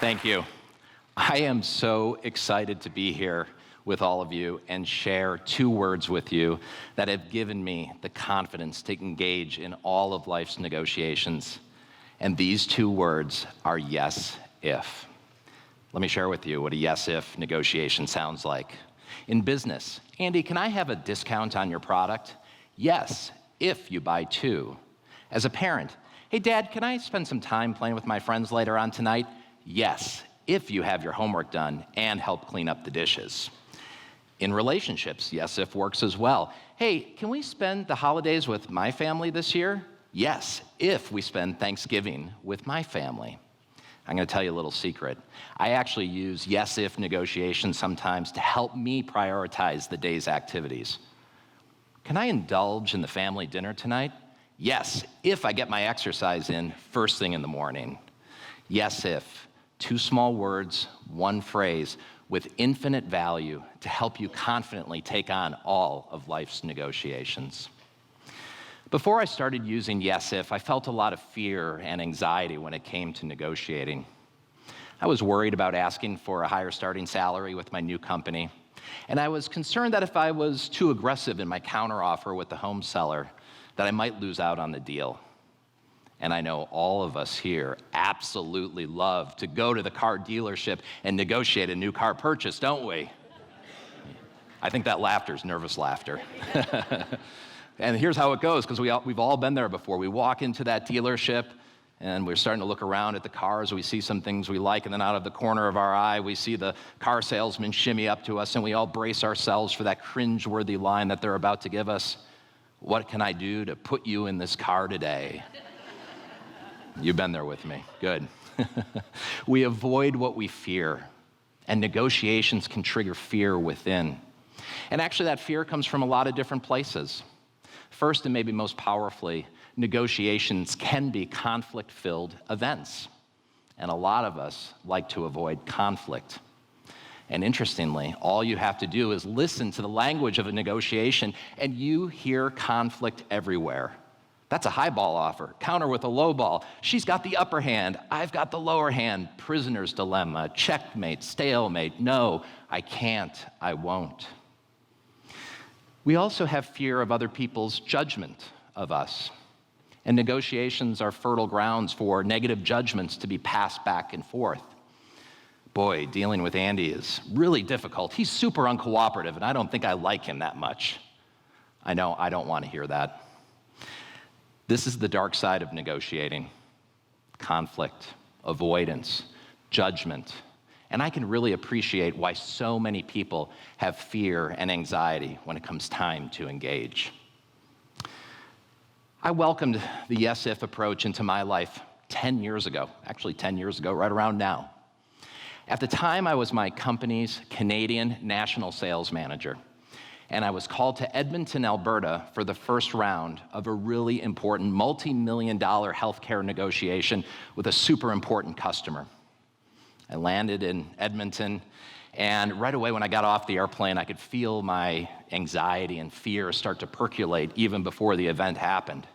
Thank you. I am so excited to be here with all of you and share two words with you that have given me the confidence to engage in all of life's negotiations. And these two words are yes, if. Let me share with you what a yes, if negotiation sounds like. In business, Andy, can I have a discount on your product? Yes, if you buy two. As a parent, hey, Dad, can I spend some time playing with my friends later on tonight? Yes, if you have your homework done and help clean up the dishes. In relationships, yes, if works as well. Hey, can we spend the holidays with my family this year? Yes, if we spend Thanksgiving with my family. I'm going to tell you a little secret. I actually use yes, if negotiations sometimes to help me prioritize the day's activities. Can I indulge in the family dinner tonight? Yes, if I get my exercise in first thing in the morning. Yes, if. Two small words, one phrase, with infinite value to help you confidently take on all of life's negotiations. Before I started using yes, if, I felt a lot of fear and anxiety when it came to negotiating. I was worried about asking for a higher starting salary with my new company, and I was concerned that if I was too aggressive in my counteroffer with the home seller, that I might lose out on the deal. And I know all of us here absolutely love to go to the car dealership and negotiate a new car purchase, don't we? I think that laughter is nervous laughter. And here's how it goes, because we've all been there before. We walk into that dealership, and we're starting to look around at the cars. We see some things we like, and then out of the corner of our eye, we see the car salesman shimmy up to us, and we all brace ourselves for that cringe-worthy line that they're about to give us. What can I do to put you in this car today? You've been there with me. Good. We avoid what we fear, and negotiations can trigger fear within. And actually, that fear comes from a lot of different places. First, and maybe most powerfully, negotiations can be conflict-filled events. And a lot of us like to avoid conflict. And interestingly, all you have to do is listen to the language of a negotiation, and you hear conflict everywhere. That's a high ball offer. Counter with a low ball. She's got the upper hand. I've got the lower hand. Prisoner's dilemma. Checkmate. Stalemate. No, I can't. I won't. We also have fear of other people's judgment of us. And negotiations are fertile grounds for negative judgments to be passed back and forth. Boy, dealing with Andy is really difficult. He's super uncooperative, and I don't think I like him that much. I know, I don't want to hear that. This is the dark side of negotiating. Conflict, avoidance, judgment. And I can really appreciate why so many people have fear and anxiety when it comes time to engage. I welcomed the yes-if approach into my life 10 years ago, actually 10 years ago, right around now. At the time, I was my company's Canadian national sales manager, and I was called to Edmonton, Alberta for the first round of a really important multi-million-dollar healthcare negotiation with a super important customer. I landed in Edmonton, and right away when I got off the airplane, I could feel my anxiety and fear start to percolate even before the event happened.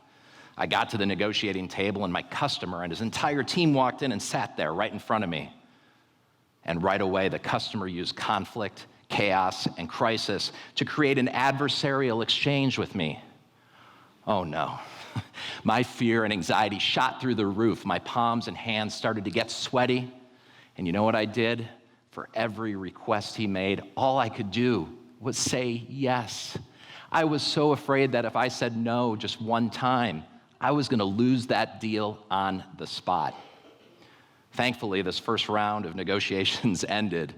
I got to the negotiating table, and my customer and his entire team walked in and sat there right in front of me. And right away, the customer used conflict, chaos, and crisis to create an adversarial exchange with me. Oh no. My fear and anxiety shot through the roof. My palms and hands started to get sweaty. And you know what I did? For every request he made, all I could do was say yes. I was so afraid that if I said no just one time, I was going to lose that deal on the spot. Thankfully, this first round of negotiations ended,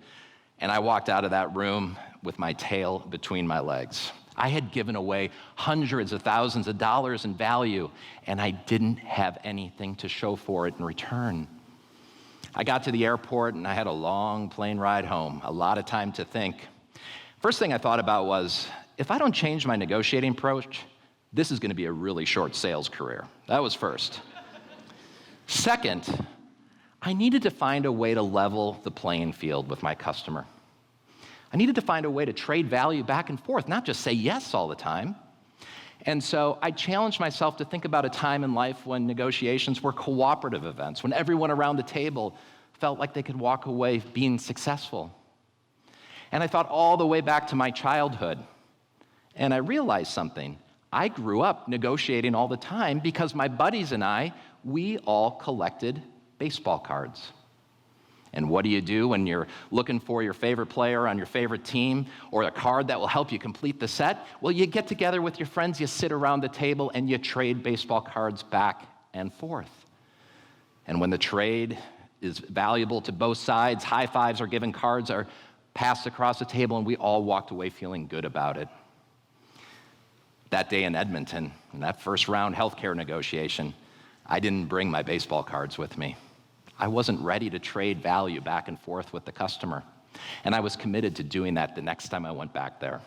and I walked out of that room with my tail between my legs. I had given away hundreds of thousands of dollars in value, and I didn't have anything to show for it in return. I got to the airport, and I had a long plane ride home, a lot of time to think. First thing I thought about was, if I don't change my negotiating approach, this is going to be a really short sales career. That was first. Second, I needed to find a way to level the playing field with my customer. I needed to find a way to trade value back and forth, not just say yes all the time. And so I challenged myself to think about a time in life when negotiations were cooperative events, when everyone around the table felt like they could walk away being successful. And I thought all the way back to my childhood, and I realized something. I grew up negotiating all the time because my buddies and I, we all collected baseball cards. And what do you do when you're looking for your favorite player on your favorite team or a card that will help you complete the set? Well, you get together with your friends, you sit around the table, and you trade baseball cards back and forth. And when the trade is valuable to both sides, high fives are given, cards are passed across the table, and we all walked away feeling good about it. That day in Edmonton, in that first round healthcare negotiation, I didn't bring my baseball cards with me. I wasn't ready to trade value back and forth with the customer. And I was committed to doing that the next time I went back there.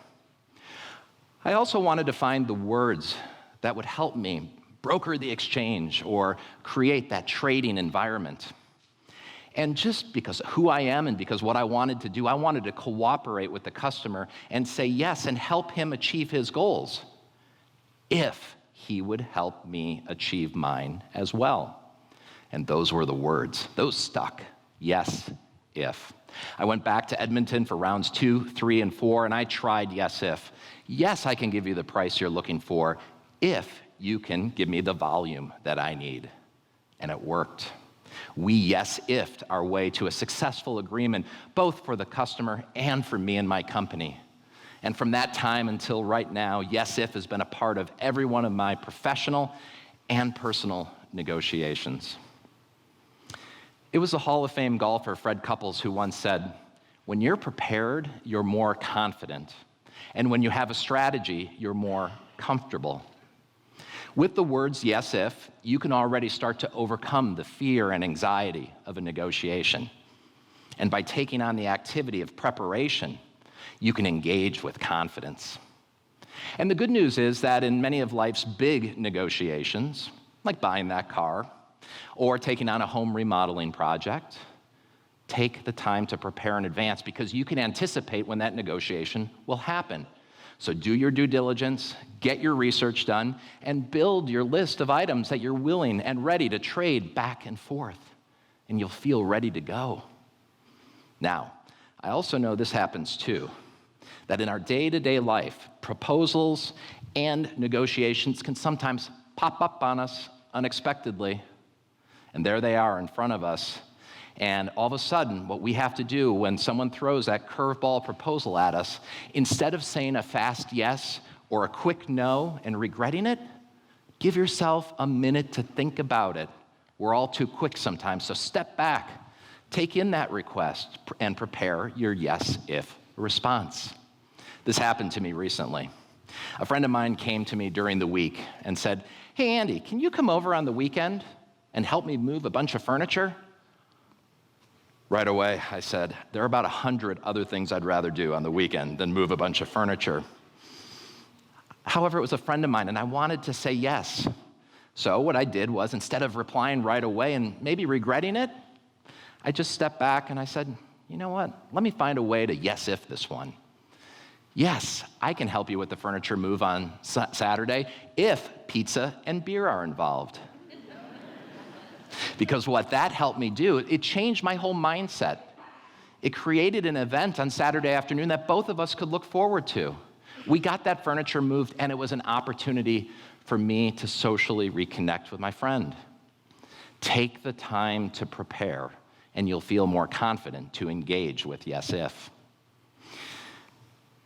I also wanted to find the words that would help me broker the exchange or create that trading environment. And just because of who I am and because what I wanted to do, I wanted to cooperate with the customer and say yes and help him achieve his goals if he would help me achieve mine as well. And those were the words. Those stuck. Yes, if. I went back to Edmonton for rounds 2, 3, and 4, and I tried yes, if. Yes, I can give you the price you're looking for if you can give me the volume that I need. And it worked. We yes, if'd our way to a successful agreement, both for the customer and for me and my company. And from that time until right now, yes, if has been a part of every one of my professional and personal negotiations. It was the Hall of Fame golfer Fred Couples who once said, "When you're prepared, you're more confident. And when you have a strategy, you're more comfortable." With the words yes, if, you can already start to overcome the fear and anxiety of a negotiation. And by taking on the activity of preparation, you can engage with confidence. And the good news is that in many of life's big negotiations, like buying that car, or taking on a home remodeling project, take the time to prepare in advance because you can anticipate when that negotiation will happen. So do your due diligence, get your research done, and build your list of items that you're willing and ready to trade back and forth, and you'll feel ready to go. Now, I also know this happens too, that in our day-to-day life, proposals and negotiations can sometimes pop up on us unexpectedly. And there they are in front of us. And all of a sudden, what we have to do when someone throws that curveball proposal at us, instead of saying a fast yes or a quick no and regretting it, give yourself a minute to think about it. We're all too quick sometimes, so step back, take in that request, and prepare your yes if response. This happened to me recently. A friend of mine came to me during the week and said, "Hey, Andy, can you come over on the weekend and help me move a bunch of furniture?" Right away, I said, there are about 100 other things I'd rather do on the weekend than move a bunch of furniture. However, it was a friend of mine, and I wanted to say yes. So what I did was, instead of replying right away and maybe regretting it, I just stepped back and I said, you know what? Let me find a way to yes if this one. Yes, I can help you with the furniture move on Saturday if pizza and beer are involved. Because what that helped me do, it changed my whole mindset. It created an event on Saturday afternoon that both of us could look forward to. We got that furniture moved, and it was an opportunity for me to socially reconnect with my friend. Take the time to prepare, and you'll feel more confident to engage with yes if.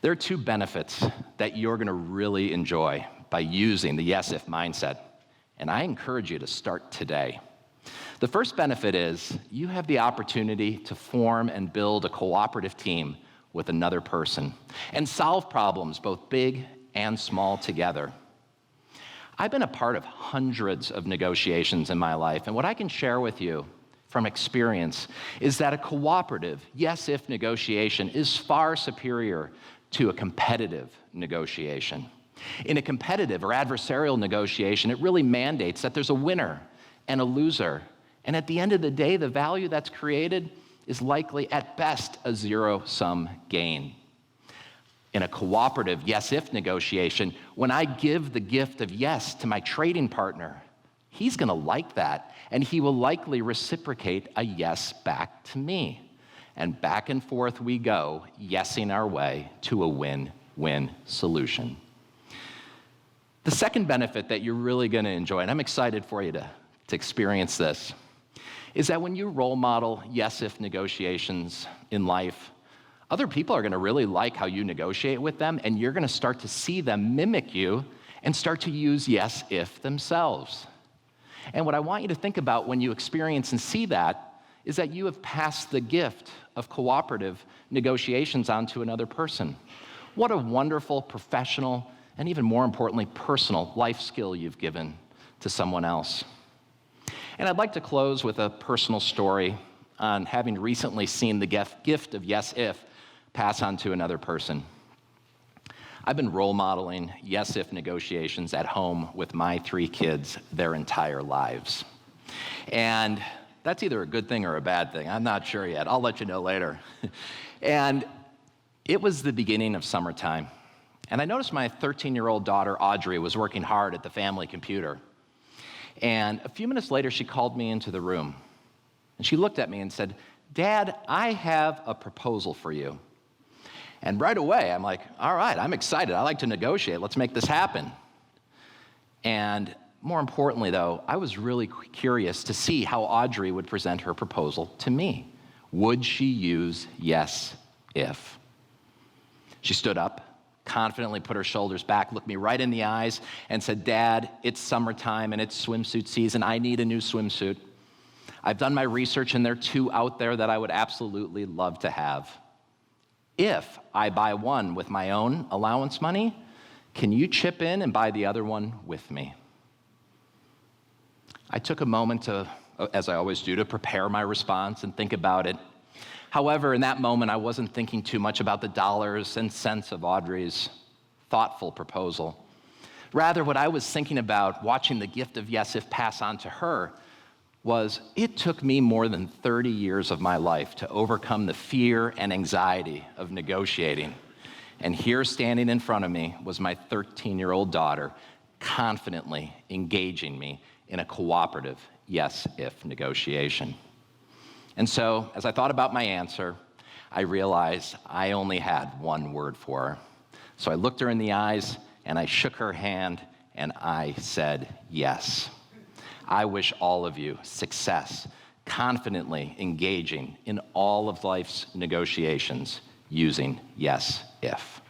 There are two benefits that you're going to really enjoy by using the yes if mindset, and I encourage you to start today. The first benefit is you have the opportunity to form and build a cooperative team with another person and solve problems both big and small together. I've been a part of hundreds of negotiations in my life, and what I can share with you from experience is that a cooperative yes-if negotiation is far superior to a competitive negotiation. In a competitive or adversarial negotiation, it really mandates that there's a winner and a loser. And at the end of the day, the value that's created is likely at best a zero-sum gain. In a cooperative yes-if negotiation, when I give the gift of yes to my trading partner, he's going to like that, and he will likely reciprocate a yes back to me. And back and forth we go, yesing our way to a win-win solution. The second benefit that you're really going to enjoy, and I'm excited for you to experience this, is that when you role model yes-if negotiations in life, other people are going to really like how you negotiate with them, and you're going to start to see them mimic you and start to use yes-if themselves. And what I want you to think about when you experience and see that is that you have passed the gift of cooperative negotiations on to another person. What a wonderful professional and even more importantly, personal life skill you've given to someone else. And I'd like to close with a personal story on having recently seen the gift of yes-if pass on to another person. I've been role modeling yes-if negotiations at home with my 3 kids their entire lives. And that's either a good thing or a bad thing. I'm not sure yet. I'll let you know later. And it was the beginning of summertime. And I noticed my 13-year-old daughter, Audrey, was working hard at the family computer. And a few minutes later, she called me into the room. And she looked at me and said, "Dad, I have a proposal for you." And right away, I'm like, all right, I'm excited. I like to negotiate. Let's make this happen. And more importantly, though, I was really curious to see how Audrey would present her proposal to me. Would she use yes-if? She stood up, confidently put her shoulders back, looked me right in the eyes, and said, "Dad, it's summertime and it's swimsuit season. I need a new swimsuit. I've done my research and there are 2 out there that I would absolutely love to have. If I buy one with my own allowance money, can you chip in and buy the other one with me?" I took a moment to, as I always do, to prepare my response and think about it. However, in that moment, I wasn't thinking too much about the dollars and cents of Audrey's thoughtful proposal. Rather, what I was thinking about watching the gift of yes-if pass on to her was it took me more than 30 years of my life to overcome the fear and anxiety of negotiating. And here standing in front of me was my 13-year-old daughter confidently engaging me in a cooperative yes-if negotiation. And so, as I thought about my answer, I realized I only had one word for her. So I looked her in the eyes and I shook her hand and I said yes. I wish all of you success, confidently engaging in all of life's negotiations using yes-if.